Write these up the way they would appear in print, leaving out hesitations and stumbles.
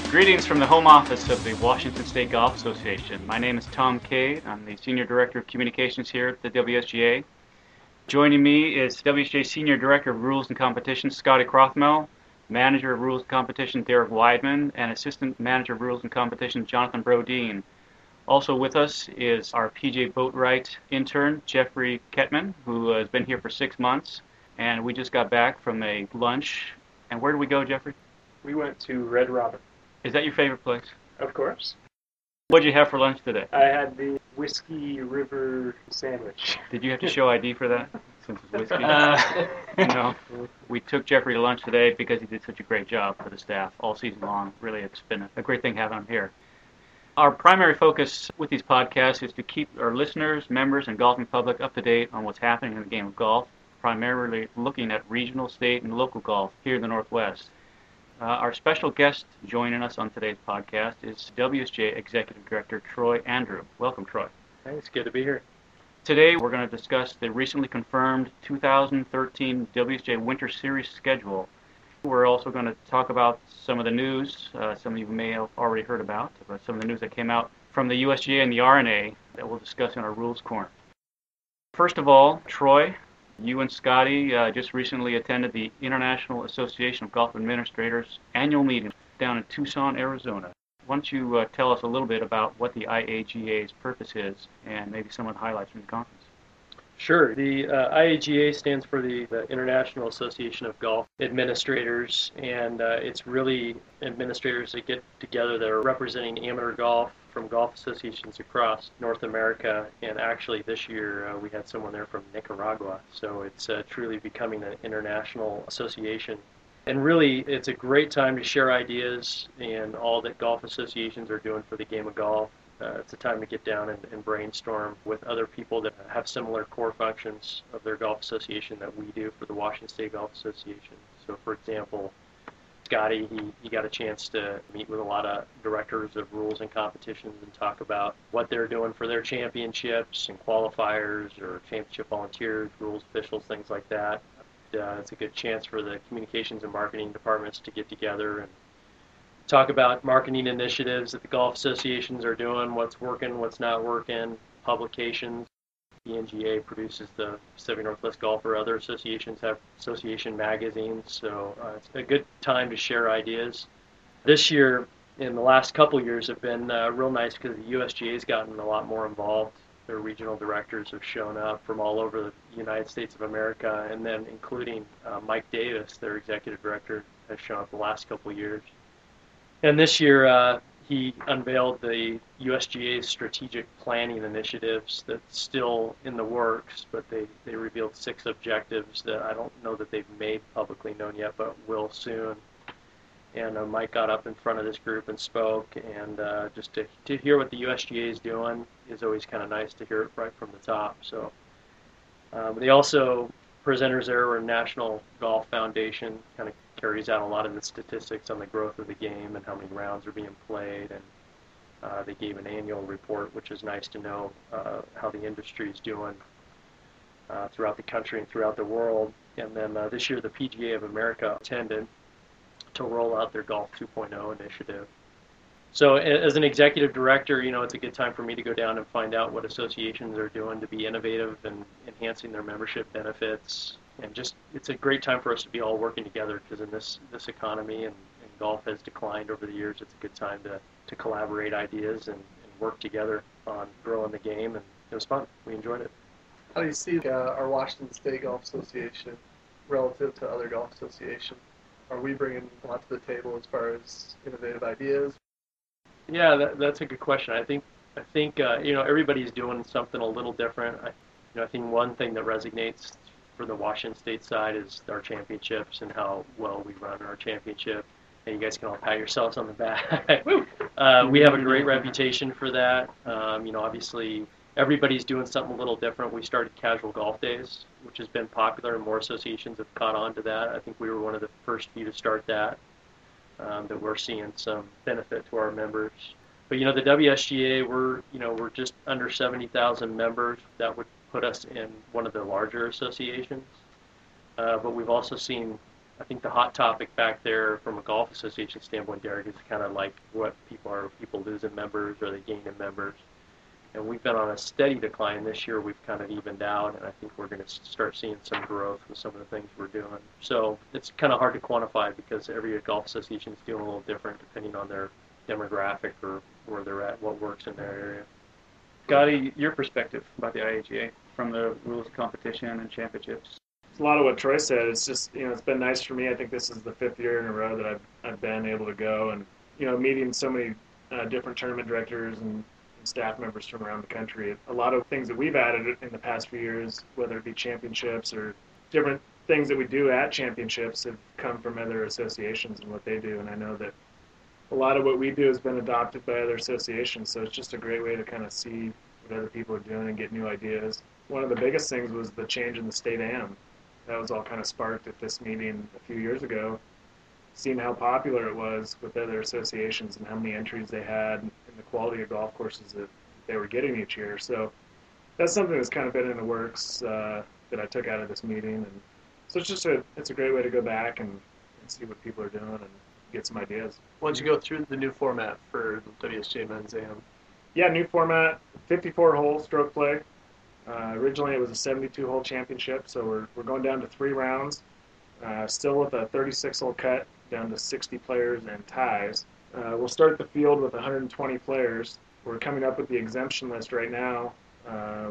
Greetings from the home office of the Washington State Golf Association. My name is Tom Cade. I'm the Senior Director of Communications here at the WSGA. Joining me is WSGA Senior Director of Rules and Competition, Scotty Crothmell, Manager of Rules and Competition, Derek Weidman, and Assistant Manager of Rules and Competition, Jonathan Brodeen. Also with us is our PJ Boatwright intern, Jeffrey Kettman, who has been here for 6 months. And we just got back from a lunch. And where did we go, Jeffrey? We went to Red Robin. Is that your favorite place? Of course. What did you have for lunch today? I had the Whiskey River sandwich. Did you have to show ID for that, since it's whiskey? No. We took Jeffrey to lunch today because he did such a great job for the staff all season long. Really, it's been a great thing having him here. Our primary focus with these podcasts is to keep our listeners, members, and golfing public up to date on what's happening in the game of golf, primarily looking at regional, state, and local golf here in the Northwest. Our special guest joining us on today's podcast is WSGA Executive Director Troy Andrew. Welcome, Troy. Hey, it's good to be here. Today we're going to discuss the recently confirmed 2013 WSGA Winter Series schedule. We're also going to talk about some of the news, some of you may have already heard about, but some of the news that came out from the USGA and the R&A that we'll discuss in our Rules Corner. First of all, Troy, you and Scotty just recently attended the International Association of Golf Administrators annual meeting down in Tucson, Arizona. Why don't you tell us a little bit about what the IAGA's purpose is and maybe some of the highlights from the conference? Sure. The IAGA stands for the International Association of Golf Administrators, and it's really administrators that get together that are representing amateur golf from golf associations across North America, and actually this year we had someone there from Nicaragua, so it's truly becoming an international association. And really, it's a great time to share ideas and all that golf associations are doing for the game of golf. It's a time to get down and brainstorm with other people that have similar core functions of their golf association that we do for the Washington State Golf Association. So, for example, Scotty, he got a chance to meet with a lot of directors of rules and competitions and talk about what they're doing for their championships and qualifiers or championship volunteers, rules officials, things like that. It's a good chance for the communications and marketing departments to get together and talk about marketing initiatives that the golf associations are doing, what's working, what's not working, publications. The NGA produces the Pacific Northwest Golfer. Other associations have association magazines, so it's a good time to share ideas. This year, in the last couple years, have been real nice because the USGA has gotten a lot more involved. Their regional directors have shown up from all over the United States of America, and then including Mike Davis, their executive director, has shown up the last couple years. And this year, he unveiled the USGA's strategic planning initiatives that's still in the works, but they revealed 6 objectives that I don't know that they've made publicly known yet, but will soon. And Mike got up in front of this group and spoke, and just to hear what the USGA is doing is always kind of nice to hear it right from the top. So they also, presenters there were National Golf Foundation, kind of carries out a lot of the statistics on the growth of the game and how many rounds are being played, and they gave an annual report, which is nice to know how the industry is doing throughout the country and throughout the world. And then this year the PGA of America attended to roll out their Golf 2.0 initiative. So as an executive director, you know, it's a good time for me to go down and find out what associations are doing to be innovative and enhancing their membership benefits. And just, it's a great time for us to be all working together, because in this economy and golf has declined over the years, it's a good time to collaborate ideas and work together on growing the game, and it was fun. We enjoyed it. How do you see our Washington State Golf Association relative to other golf associations? Are we bringing a lot to the table as far as innovative ideas? Yeah, that's a good question. I think you know, everybody's doing something a little different. I think one thing that resonates for the Washington State side is our championships and how well we run our championship. And you guys can all pat yourselves on the back. We have a great reputation for that. You know, obviously everybody's doing something a little different. We started casual golf days, which has been popular, and more associations have caught on to that. I think we were one of the first few to start that. That we're seeing some benefit to our members. But you know, the WSGA, we're just under 70,000 members. That would put us in one of the larger associations. But we've also seen I think the hot topic back there from a golf association standpoint, Derek, is kind of like what people losing members, or they gaining members? And we've been on a steady decline. This year we've kind of evened out, and I think we're going to start seeing some growth with some of the things we're doing. So it's kind of hard to quantify because every golf association is doing a little different depending on their demographic or where they're at, what works in their area. Scotty, your perspective about the IHEA from the rules of competition and championships. It's a lot of what Troy said. It's just, it's been nice for me. I think this is the 5th year in a row that I've been able to go, and meeting so many different tournament directors and staff members from around the country. A lot of things that we've added in the past few years, whether it be championships or different things that we do at championships, have come from other associations and what they do. And I know that a lot of what we do has been adopted by other associations, so it's just a great way to kind of see what other people are doing and get new ideas. One of the biggest things was the change in the state AM. That was all kind of sparked at this meeting a few years ago, seeing how popular it was with other associations and how many entries they had and the quality of golf courses that they were getting each year. So that's something that's kind of been in the works that I took out of this meeting. And so it's a great way to go back and see what people are doing and get some ideas. Why don't you go through the new format for the WSGA Men's AM? Yeah, new format, 54-hole stroke play. Originally it was a 72-hole championship, so we're going down to 3 rounds, still with a 36-hole cut, down to 60 players and ties. We'll start the field with 120 players. We're coming up with the exemption list right now,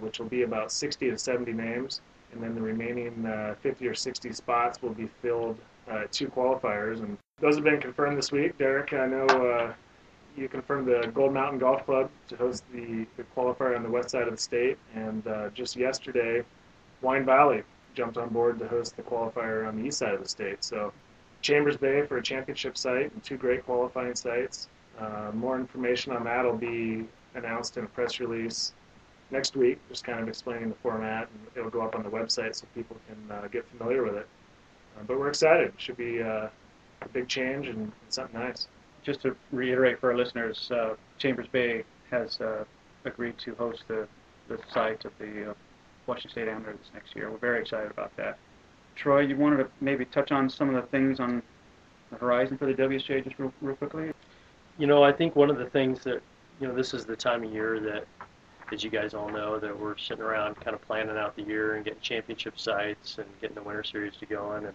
which will be about 60 to 70 names, and then the remaining 50 or 60 spots will be filled at 2 qualifiers, and those have been confirmed this week. Derek, I know you confirmed the Gold Mountain Golf Club to host the qualifier on the west side of the state, and just yesterday, Wine Valley jumped on board to host the qualifier on the east side of the state. So Chambers Bay for a championship site and 2 great qualifying sites. More information on that will be announced in a press release next week, just kind of explaining the format, and it'll go up on the website so people can get familiar with it. But we're excited. It should be a big change and something nice. Just to reiterate for our listeners, Chambers Bay has agreed to host the site of the Washington State Amateur this next year. We're very excited about that. Troy, you wanted to maybe touch on some of the things on the horizon for the WSGA just real quickly? I think one of the things that, this is the time of year that, as you guys all know, that we're sitting around kind of planning out the year and getting championship sites and getting the Winter Series to going,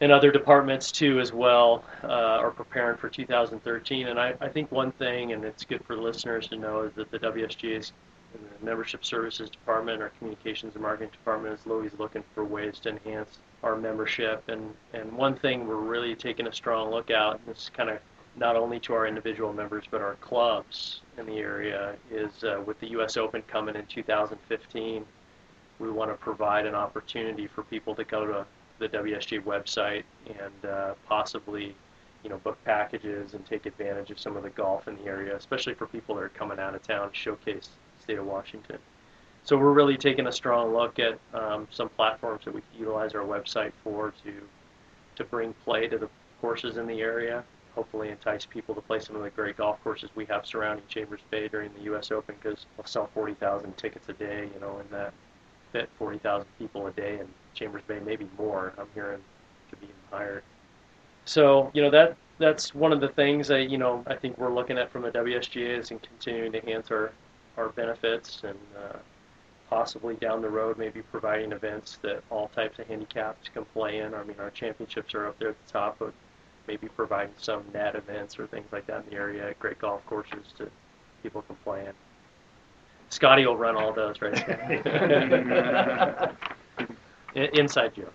and other departments too as well are preparing for 2013. And I think one thing, and it's good for the listeners to know, is that the WSGA's the Membership Services Department, our Communications and Marketing Department, is always looking for ways to enhance our membership. And one thing we're really taking a strong look at, and this is kind of not only to our individual members but our clubs in the area, is with the U.S. Open coming in 2015, we want to provide an opportunity for people to go to the WSGA website and possibly book packages and take advantage of some of the golf in the area, especially for people that are coming out of town to showcase the state of Washington. So we're really taking a strong look at some platforms that we can utilize our website for to bring play to the courses in the area, hopefully entice people to play some of the great golf courses we have surrounding Chambers Bay during the U.S. Open, because we'll sell 40,000 tickets a day, and that fit 40,000 people a day in Chambers Bay, maybe more. I'm hearing it could be even higher. So, that's one of the things I think we're looking at from the WSGA is in continuing to enhance our benefits and possibly down the road maybe providing events that all types of handicaps can play in. I mean, our championships are up there at the top, but maybe providing some net events or things like that in the area at great golf courses to people can play in. Scotty will run all those, right? Inside joke.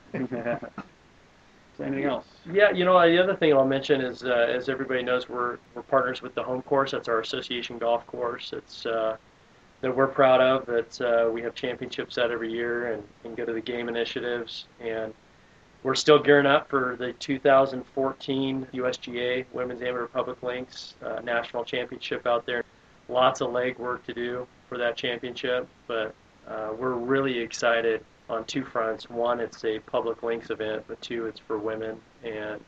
Anything else? Yeah, the other thing I'll mention is, as everybody knows, we're partners with the home course. That's our association golf course. It's that we're proud of. That we have championships at every year and go to the game initiatives. And we're still gearing up for the 2014 USGA Women's Amateur Public Links National Championship out there. Lots of legwork to do for that championship, but we're really excited on 2 fronts. One, it's a public links event, but 2, it's for women. And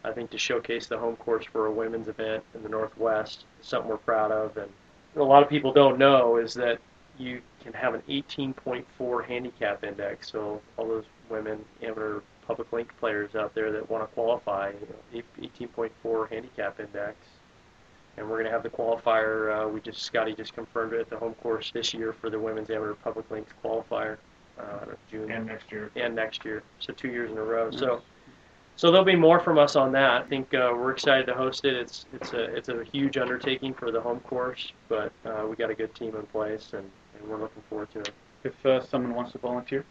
I think to showcase the home course for a women's event in the Northwest is something we're proud of. And a lot of people don't know is that you can have an 18.4 handicap index. So all those women, amateur public link players out there that want to qualify. 18.4 handicap index. And we're going to have the qualifier. Scotty just confirmed it at the home course this year for the women's amateur public links qualifier. June And next year. And next year. So 2 years in a row. So there'll be more from us on that. I think we're excited to host it. It's a huge undertaking for the home course, but we got a good team in place, and we're looking forward to it. If someone wants to volunteer?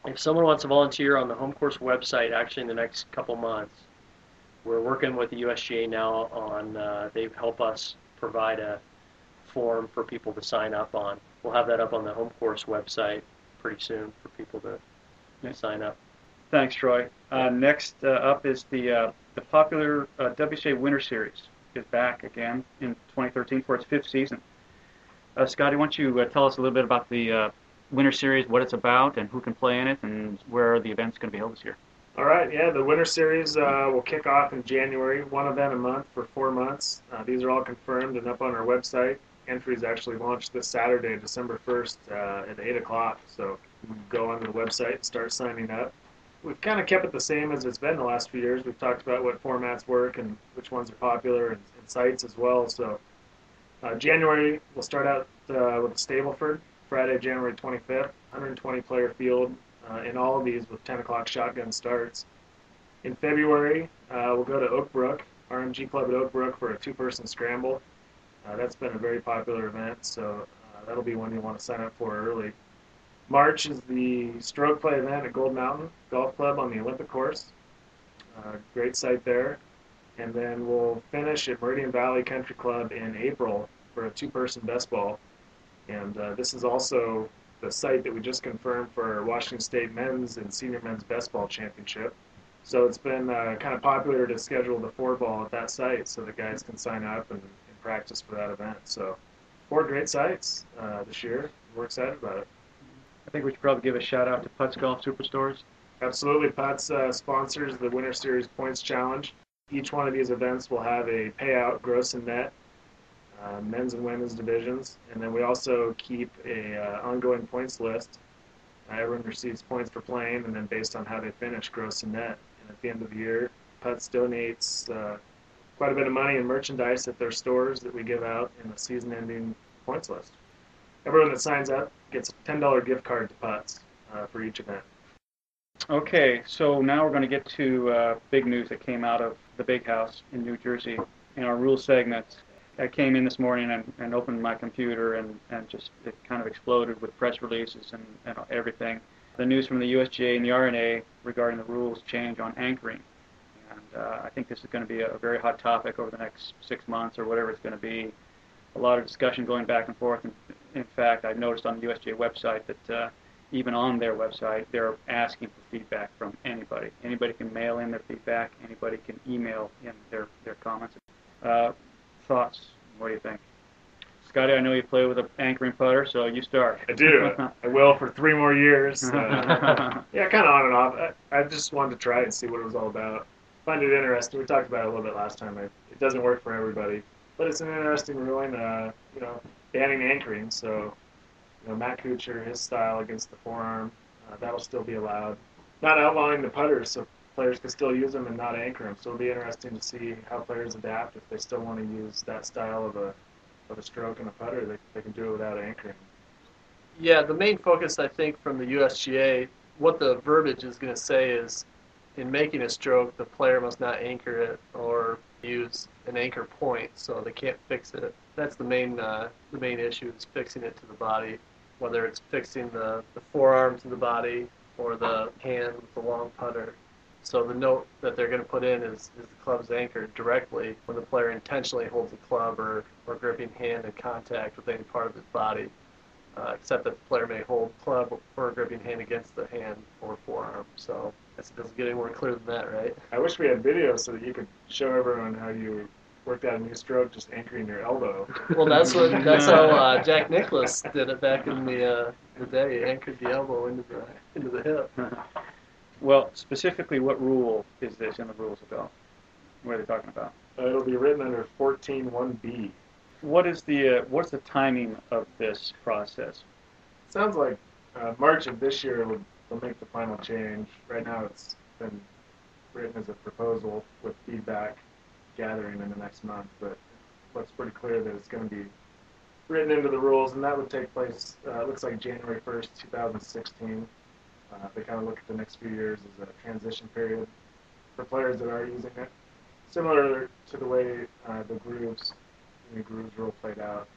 If someone wants to volunteer on the home course website, actually in the next couple months, we're working with the USGA now on, they help us provide a form for people to sign up on. We'll have that up on the home course website pretty soon for people to sign up. Thanks, Troy. Next up is the popular WSGA Winter Series is back again in 2013 for its 5th season. Scotty, why don't you tell us a little bit about the Winter Series, what it's about, and who can play in it, and where the event's going to be held this year? All right, yeah, the Winter Series will kick off in January, one event a month for 4 months. These are all confirmed and up on our website. Entries actually launched this Saturday, December 1st at 8 o'clock, so you can go onto the website and start signing up. We've kind of kept it the same as it's been the last few years. We've talked about what formats work and which ones are popular and sites as well. So January, we'll start out with Stableford, Friday, January 25th, 120-player field in all of these with 10 o'clock shotgun starts. In February, we'll go to Oak Brook, RMG Club at Oak Brook for a 2-person scramble. That's been a very popular event, so that'll be one you want to sign up for early. March is the stroke play event at Gold Mountain Golf Club on the Olympic course. Great site there. And then we'll finish at Meridian Valley Country Club in April for a 2-person best ball. And this is also the site that we just confirmed for our Washington State men's and senior men's best ball championship. So it's been kind of popular to schedule the 4-ball at that site so the guys can sign up and practice for that event. So 4 great sites this year. We're excited about it. I think we should probably give a shout out to Putts Golf Superstores. Absolutely. Putts sponsors the Winter Series Points Challenge. Each one of these events will have a payout, gross and net, men's and women's divisions. And then we also keep a ongoing points list. Everyone receives points for playing, and then based on how they finish, gross and net. And at the end of the year, Putts donates quite a bit of money in merchandise at their stores that we give out in the season-ending points list. Everyone that signs up gets a $10 gift card to Putts for each event. Okay, so now we're going to get to big news that came out of the Big House in New Jersey in our rules segment. I came in this morning and opened my computer and just it kind of exploded with press releases and everything. The news from the USGA and the R&A regarding the rules change on anchoring. And I think this is going to be a very hot topic over the next 6 months or whatever it's going to be. A lot of discussion going back and forth. And in fact, I've noticed on the USGA website that even on their website, they're asking for feedback from anybody. Anybody can mail in their feedback. Anybody can email in their comments. Thoughts? What do you think? Scotty, I know you play with an anchoring putter, so you start. I do. I will for 3 more years. Yeah, kind of on and off. I just wanted to try it and see what it was all about. Find it interesting. We talked about it a little bit last time. It doesn't work for everybody, but it's an interesting ruling. Banning anchoring. So, Matt Kuchar, his style against the forearm, that'll still be allowed. Not outlawing the putters, so players can still use them and not anchor them. So it'll be interesting to see how players adapt if they still want to use that style of a stroke and a putter. They can do it without anchoring. Yeah, the main focus, I think, from the USGA, what the verbiage is going to say is, in making a stroke, the player must not anchor it or use an anchor point, so they can't fix it. That's the main issue, is fixing it to the body, whether it's fixing the forearm to the body or the hand with the long putter. So the note that they're going to put in is the club's anchored directly when the player intentionally holds the club or gripping hand in contact with any part of his body, except that the player may hold club or gripping hand against the hand or forearm. So it doesn't get any more clear than that, right? I wish we had video so that you could show everyone how you worked out a new stroke just anchoring your elbow. Well, that's how Jack Nicklaus did it back in the day. He anchored the elbow into the hip. Well, specifically, what rule is this in the rules of golf? What are they talking about? It'll be written under 14.1b. What's the timing of this process? Sounds like March of this year they'll make the final change. Right now it's been written as a proposal with feedback gathering in the next month, but it looks pretty clear that it's going to be written into the rules, and that would take place, it looks like January 1st, 2016. They kind of look at the next few years as a transition period for players that are using it. Similar to the way the grooves rule played out,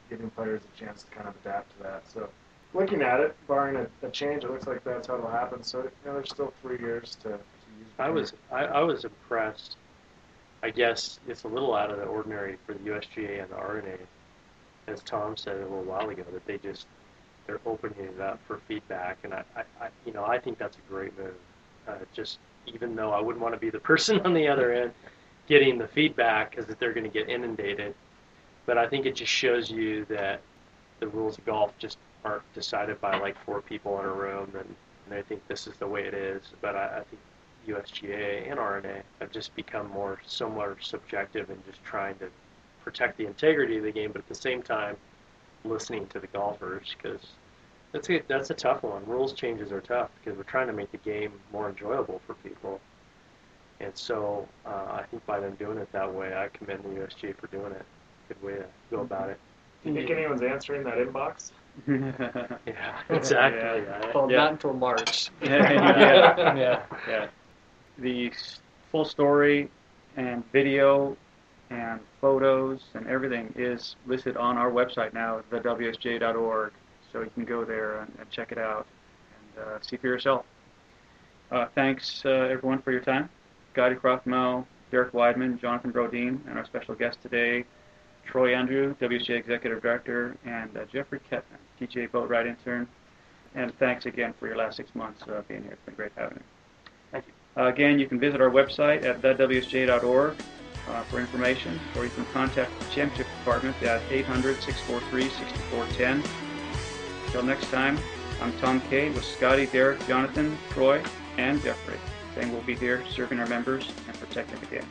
giving players a chance to kind of adapt to that. So looking at it, barring a change, it looks like that's how it'll happen. So there's still 3 years to use. I was impressed. I guess it's a little out of the ordinary for the USGA and the R&A, as Tom said a little while ago, that they're opening it up for feedback, and I think that's a great move. Just even though I wouldn't want to be the person on the other end getting the feedback, because they're going to get inundated, but I think it just shows you that the rules of golf just aren't decided by like 4 people in a room, and they think this is the way it is. But I think USGA and R&A have just become more somewhat subjective and just trying to protect the integrity of the game, but at the same time listening to the golfers, because that's a tough one. Rules changes are tough because we're trying to make the game more enjoyable for people. And so I think by them doing it that way, I commend the USGA for doing it. Good way to go about it. Do you think anyone's answering that inbox? Yeah, exactly. Yeah. Well, not until March. Yeah. The full story and video and photos and everything is listed on our website now, thewsga.org. So you can go there and check it out and see for yourself. Thanks, everyone, for your time. Gotti Croftmel, Derek Weidman, Jonathan Brodeen, and our special guest today, Troy Andrew, WSGA Executive Director, and Jeffrey Kettman, PGA Boat Ride Intern. And thanks again for your last 6 months being here. It's been great having you. Thank you. Again, you can visit our website at thewsga.org for information, or you can contact the Championship Department at 800-643-6410. Until next time, I'm Tom Kay with Scotty, Derek, Jonathan, Troy, and Jeffrey, saying we'll be here serving our members and protecting the game.